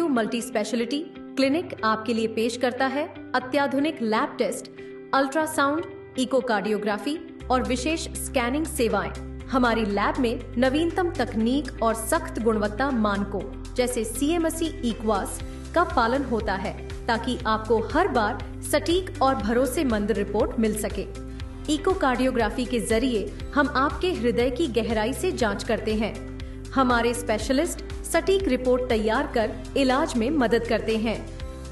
Multi speciality clinic आपके लिए पेश करता है अत्याधुनिक लैब टेस्ट, अल्ट्रासाउंड, इकोकार्डियोग्राफी और विशेष स्कैनिंग सेवाएं। हमारी लैब में नवीनतम तकनीक और सख्त गुणवत्ता मानकों जैसे CMSE इक्वास का पालन होता है ताकि आपको हर बार सटीक और भरोसेमंद रिपोर्ट मिल सके। इकोकार्डियोग्राफी के जरिए हम आपके हृदय की गहराई से जांच करते हैं। हमारे स्पेशलिस्ट सटीक रिपोर्ट तैयार कर इलाज में मदद करते हैं।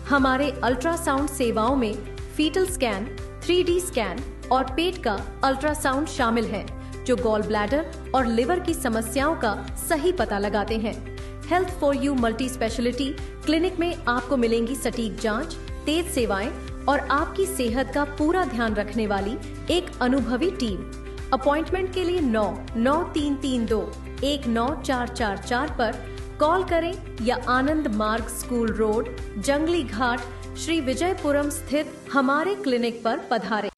हमारे अल्ट्रासाउंड सेवाओं में फीटल स्कैन, 3D स्कैन और पेट का अल्ट्रासाउंड शामिल है, जो गॉल ब्लैडर और लिवर की समस्याओं का सही पता लगाते हैं। Health for you multi speciality clinic में आपको मिलेंगी सटीक जांच, तेज सेवाएं और आपकी सेहत का पूरा ध्यान रखने वाली एक अनुभवी टीम। अपॉइंटमेंट के लिए 99332-19444 पर कॉल करें या आनंद मार्ग स्कूल रोड, जंगली घाट, श्री विजयपुरम स्थित हमारे क्लिनिक पर पधारें।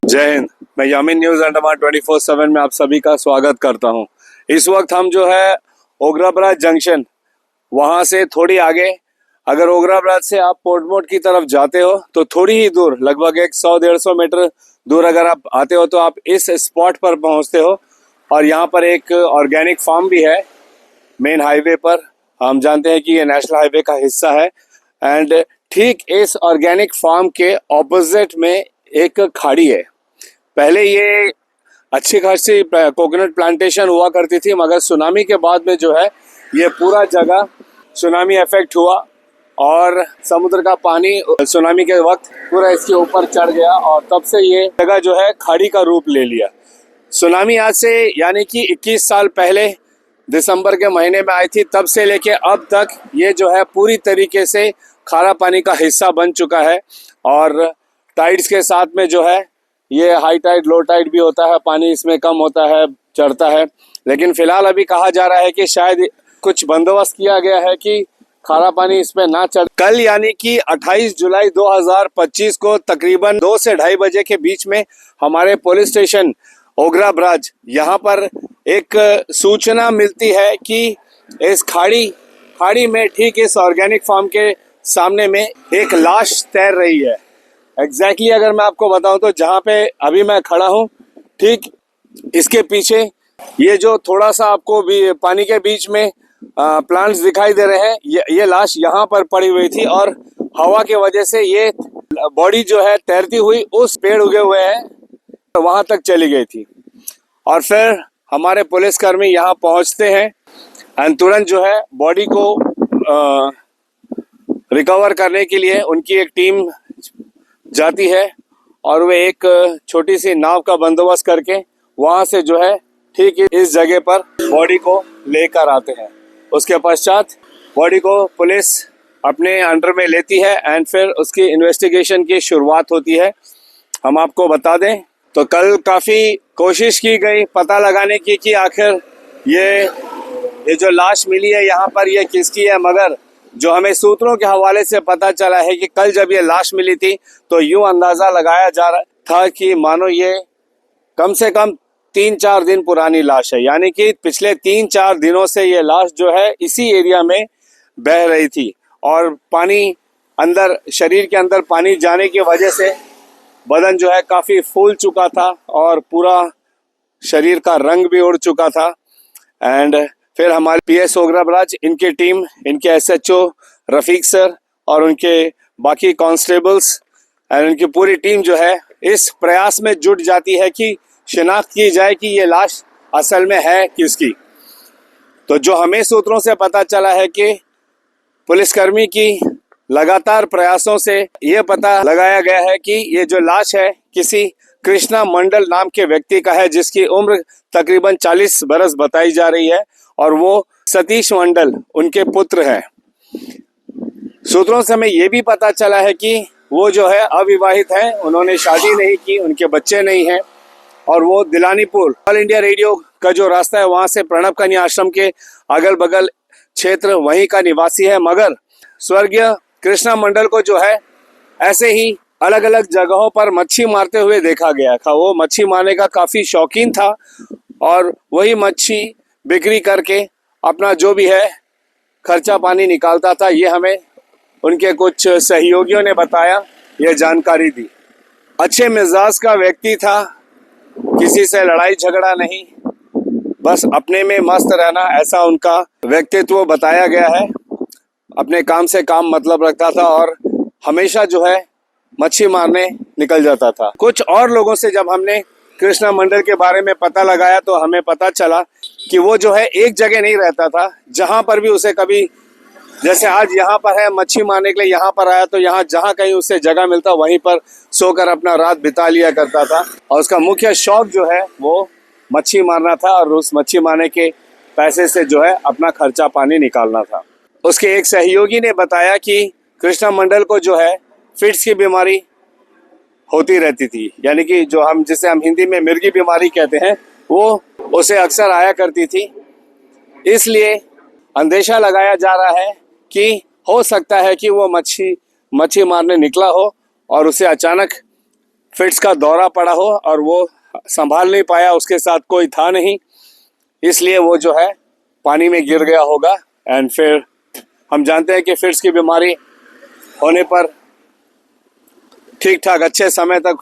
जय हिंद। मैं यामिन न्यूज अंडमान 24/7 में आप सभी का स्वागत करता हूं। इस वक्त हम जो है ओग्राब्राज जंक्शन, वहां से थोड़ी आगे, अगर ओग्राब्राज से आप पोर्टमोट की तरफ जाते हो तो थोड़ी ही दूर, लगभग 100-150 मीटर दूर अगर आप आते हो तो आप इस स्पॉट पर पहुंचते हो। और यहाँ पर एक ऑर्गेनिक फार्म भी है मेन हाईवे पर। हम जानते हैं कि ये नेशनल हाईवे का हिस्सा है। एंड ठीक इस ऑर्गेनिक फार्म के ऑपोजिट में एक खाड़ी है। पहले ये अच्छी खासी कोकोनट प्लांटेशन हुआ करती थी, मगर सुनामी के बाद में जो है ये पूरा जगह सुनामी इफेक्ट हुआ और समुद्र का पानी सुनामी के वक्त पूरा इसके ऊपर चढ़ गया और तब से ये जगह जो है खाड़ी का रूप ले लिया। सुनामी आज से यानी कि 21 साल पहले दिसंबर के महीने में आई थी, तब से लेके अब तक ये जो है पूरी तरीके से खारा पानी का हिस्सा बन चुका है। और टाइड्स के साथ में जो है ये हाई टाइड, लो टाइड भी होता है, पानी इसमें कम होता है, चढ़ता है। लेकिन फिलहाल अभी कहा जा रहा है कि शायद कुछ बंदोबस्त किया गया है कि खारा पानी इसमें ना चढ़। कल यानी कि 28 जुलाई 2025 को तकरीबन 2 से 2:30 बजे के बीच में हमारे पुलिस स्टेशन ओग्राब्राज यहाँ पर एक सूचना मिलती है कि इस खाड़ी में ठीक इस ऑर्गेनिक फार्म के सामने में एक लाश तैर रही है। एग्जैक्टली अगर मैं आपको बताऊं तो जहां पे अभी मैं खड़ा हूं, ठीक इसके पीछे ये जो थोड़ा सा आपको भी पानी के बीच में प्लांट्स दिखाई दे रहे हैं, ये लाश यहाँ पर पड़ी हुई थी और हवा की वजह से ये बॉडी जो है तैरती हुई उस पेड़ उगे हुए हैं वहां तक चली गई थी। और फिर हमारे पुलिसकर्मी यहाँ पहुंचते हैं एंड तुरंत जो है बॉडी को रिकवर करने के लिए उनकी एक टीम जाती है और वे एक छोटी सी नाव का बंदोबस्त करके वहां से जो है ठीक इस जगह पर बॉडी को लेकर आते हैं। उसके पश्चात बॉडी को पुलिस अपने अंडर में लेती है एंड फिर उसकी इन्वेस्टिगेशन की शुरुआत होती है। हम आपको बता दें तो कल काफ़ी कोशिश की गई पता लगाने की कि आखिर ये जो लाश मिली है यहाँ पर ये किसकी है, मगर जो हमें सूत्रों के हवाले से पता चला है कि कल जब ये लाश मिली थी तो यूं अंदाजा लगाया जा रहा था कि मानो ये कम से कम 3-4 दिन पुरानी लाश है, यानी कि पिछले 3-4 दिनों से ये लाश जो है इसी एरिया में बह रही थी। और पानी अंदर, शरीर के अंदर पानी जाने की वजह से बदन जो है काफ़ी फूल चुका था और पूरा शरीर का रंग भी उड़ चुका था। एंड फिर हमारे PS ओग्राब्राज, इनकी टीम, इनके SHO रफीक सर और उनके बाकी कांस्टेबल्स एंड उनकी पूरी टीम जो है इस प्रयास में जुट जाती है कि शिनाख्त की जाए कि ये लाश असल में है किसकी। तो जो हमें सूत्रों से पता चला है कि पुलिसकर्मी की लगातार प्रयासों से यह पता लगाया गया है कि ये जो लाश है किसी कृष्णा मंडल नाम के व्यक्ति का है, जिसकी उम्र तकरीबन 40 बरस बताई जा रही है और वो सतीश मंडल उनके पुत्र हैं। सूत्रों से हमें ये भी पता चला है कि वो जो है अविवाहित हैं, उन्होंने शादी नहीं की, उनके बच्चे नहीं हैं और वो दिलानीपुर ऑल इंडिया रेडियो का जो रास्ता है वहां से प्रणब कन्या आश्रम के अगल बगल क्षेत्र वहीं का निवासी है। मगर स्वर्गीय कृष्णा मंडल को जो है ऐसे ही अलग अलग जगहों पर मच्छी मारते हुए देखा गया था। वो मच्छी मारने का काफी शौकीन था और वही मच्छी बिक्री करके अपना जो भी है खर्चा पानी निकालता था। ये हमें उनके कुछ सहयोगियों ने बताया, ये जानकारी दी। अच्छे मिजाज का व्यक्ति था, किसी से लड़ाई झगड़ा नहीं, बस अपने में मस्त रहना, ऐसा उनका व्यक्तित्व बताया गया है। अपने काम से काम मतलब रखता था और हमेशा जो है मच्छी मारने निकल जाता था। कुछ और लोगों से जब हमने कृष्णा मंडल के बारे में पता लगाया तो हमें पता चला कि वो जो है एक जगह नहीं रहता था। जहां पर भी उसे कभी, जैसे आज यहाँ पर है मच्छी मारने के लिए यहाँ पर आया, तो यहाँ जहाँ कहीं उसे जगह मिलता वहीं पर सोकर अपना रात बिता लिया करता था। और उसका मुख्य शौक जो है वो मच्छी मारना था और उस मच्छी मारने के पैसे से जो है अपना खर्चा पानी निकालना था। उसके एक सहयोगी ने बताया कि कृष्णा मंडल को जो है फिट्स की बीमारी होती रहती थी, यानी कि जो जिसे हम हिंदी में मिर्गी बीमारी कहते हैं, वो उसे अक्सर आया करती थी। इसलिए अंदेशा लगाया जा रहा है कि हो सकता है कि वो मच्छी मारने निकला हो और उसे अचानक फिट्स का दौरा पड़ा हो और वो संभाल नहीं पाया, उसके साथ कोई था नहीं, इसलिए वो जो है पानी में गिर गया होगा। एंड फिर हम जानते हैं कि फिट्स की बीमारी होने पर ठीक ठाक अच्छे समय तक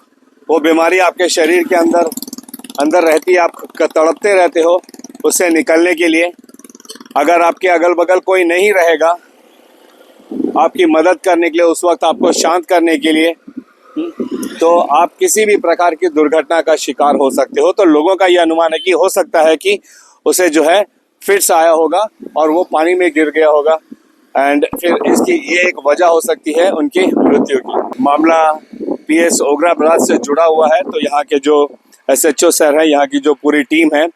वो बीमारी आपके शरीर के अंदर रहती है, आप तड़पते रहते हो उससे निकलने के लिए। अगर आपके अगल बगल कोई नहीं रहेगा आपकी मदद करने के लिए, उस वक्त आपको शांत करने के लिए, तो आप किसी भी प्रकार की दुर्घटना का शिकार हो सकते हो। तो लोगों का यह अनुमान है कि हो सकता है कि उसे जो है फिट्स आया होगा और वो पानी में गिर गया होगा एंड फिर इसकी ये एक वजह हो सकती है उनकी मृत्यु की। मामला पीएस ओगरा ब्राज से जुड़ा हुआ है, तो यहाँ के जो एसएचओ सर है, यहाँ की जो पूरी टीम है,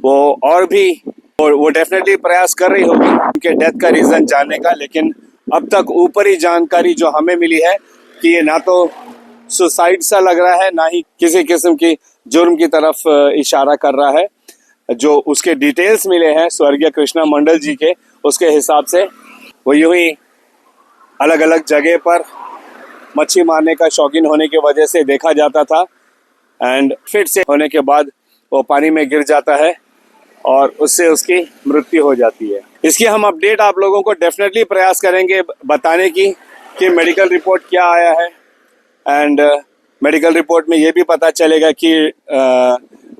वो डेफिनेटली प्रयास कर रही होगी उनके डेथ का रीजन जानने का। लेकिन अब तक ऊपरी जानकारी जो हमें मिली है कि ये ना तो सुसाइड सा लग रहा है, ना ही किसी किस्म की जुर्म की तरफ इशारा कर रहा है। जो उसके डिटेल्स मिले हैं स्वर्गीय कृष्णा मंडल जी के, उसके हिसाब से वो यूं ही अलग अलग जगह पर मच्छी मारने का शौकीन होने की वजह से देखा जाता था एंड फिट से होने के बाद वो पानी में गिर जाता है और उससे उसकी मृत्यु हो जाती है। इसकी हम अपडेट आप लोगों को डेफिनेटली प्रयास करेंगे बताने की कि मेडिकल रिपोर्ट क्या आया है एंड मेडिकल रिपोर्ट में ये भी पता चलेगा कि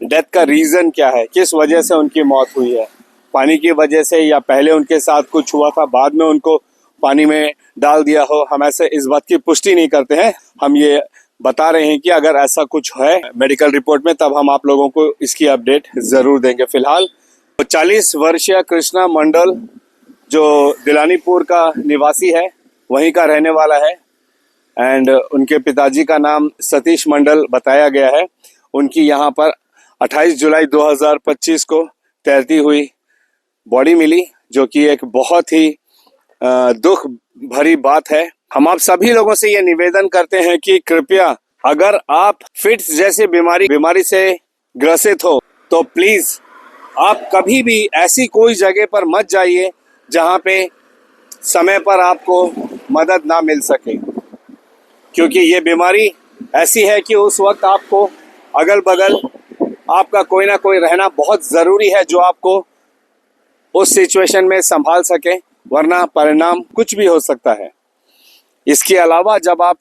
डेथ का रीज़न क्या है, किस वजह से उनकी मौत हुई है, पानी की वजह से या पहले उनके साथ कुछ हुआ था बाद में उनको पानी में डाल दिया हो। हम ऐसे इस बात की पुष्टि नहीं करते हैं, हम ये बता रहे हैं कि अगर ऐसा कुछ है मेडिकल रिपोर्ट में तब हम आप लोगों को इसकी अपडेट ज़रूर देंगे। फिलहाल 40 वर्षीय कृष्णा मंडल जो दिलानीपुर का निवासी है, वहीं का रहने वाला है एंड उनके पिताजी का नाम सतीश मंडल बताया गया है। उनकी यहाँ पर 28 जुलाई 2025 को तैरती हुई बॉडी मिली, जो कि एक बहुत ही दुख भरी बात है। हम आप सभी लोगों से ये निवेदन करते हैं कि कृपया अगर आप फिट्स जैसे बीमारी से ग्रसित हो तो प्लीज आप कभी भी ऐसी कोई जगह पर मत जाइए जहां पे समय पर आपको मदद ना मिल सके, क्योंकि ये बीमारी ऐसी है कि उस वक्त आपको अगल बगल आपका कोई ना कोई रहना बहुत ज़रूरी है जो आपको उस सिचुएशन में संभाल सके, वरना परिणाम कुछ भी हो सकता है। इसके अलावा जब आप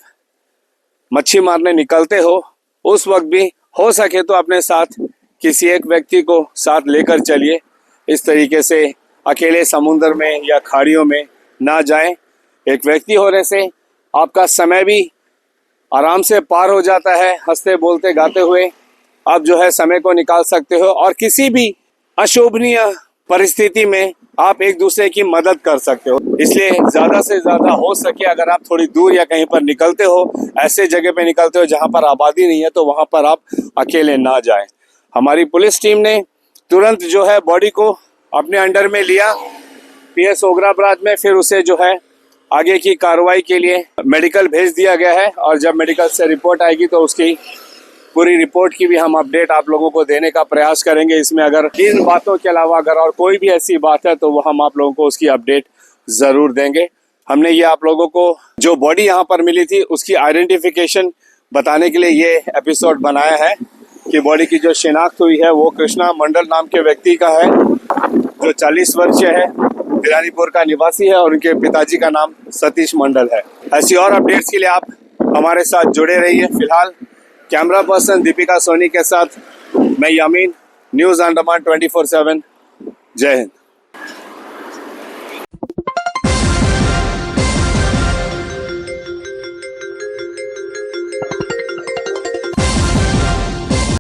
मच्छी मारने निकलते हो उस वक्त भी हो सके तो अपने साथ किसी एक व्यक्ति को साथ लेकर चलिए। इस तरीके से अकेले समुद्र में या खाड़ियों में ना जाएं। एक व्यक्ति होने से आपका समय भी आराम से पार हो जाता है, हंसते बोलते गाते हुए आप जो है समय को निकाल सकते हो और किसी भी अशोभनीय परिस्थिति में आप एक दूसरे की मदद कर सकते हो। इसलिए ज्यादा से ज्यादा हो सके अगर आप थोड़ी दूर या कहीं पर निकलते हो, ऐसे जगह पे निकलते हो जहां पर आबादी नहीं है, तो वहां पर आप अकेले ना जाएं। हमारी पुलिस टीम ने तुरंत जो है बॉडी को अपने अंडर में लिया पीएस ओगराबराज में, फिर उसे जो है आगे की कार्रवाई के लिए मेडिकल भेज दिया गया है। और जब मेडिकल से रिपोर्ट आएगी तो उसकी पूरी रिपोर्ट की भी हम अपडेट आप लोगों को देने का प्रयास करेंगे। इसमें अगर इन बातों के अलावा अगर और कोई भी ऐसी बात है तो वो हम आप लोगों को उसकी अपडेट जरूर देंगे। हमने ये आप लोगों को जो बॉडी यहाँ पर मिली थी उसकी आइडेंटिफिकेशन बताने के लिए ये एपिसोड बनाया है कि बॉडी की जो शिनाख्त हुई है वो कृष्णा मंडल नाम के व्यक्ति का है, जो 40 वर्षीय है, बिरानीपुर का निवासी है और उनके पिताजी का नाम सतीश मंडल है। ऐसी और अपडेट्स के लिए आप हमारे साथ जुड़े रहिए। फिलहाल कैमरा पर्सन दीपिका सोनी के साथ मैं यामीन, न्यूज़ अंडमान 24/7। जय हिंद।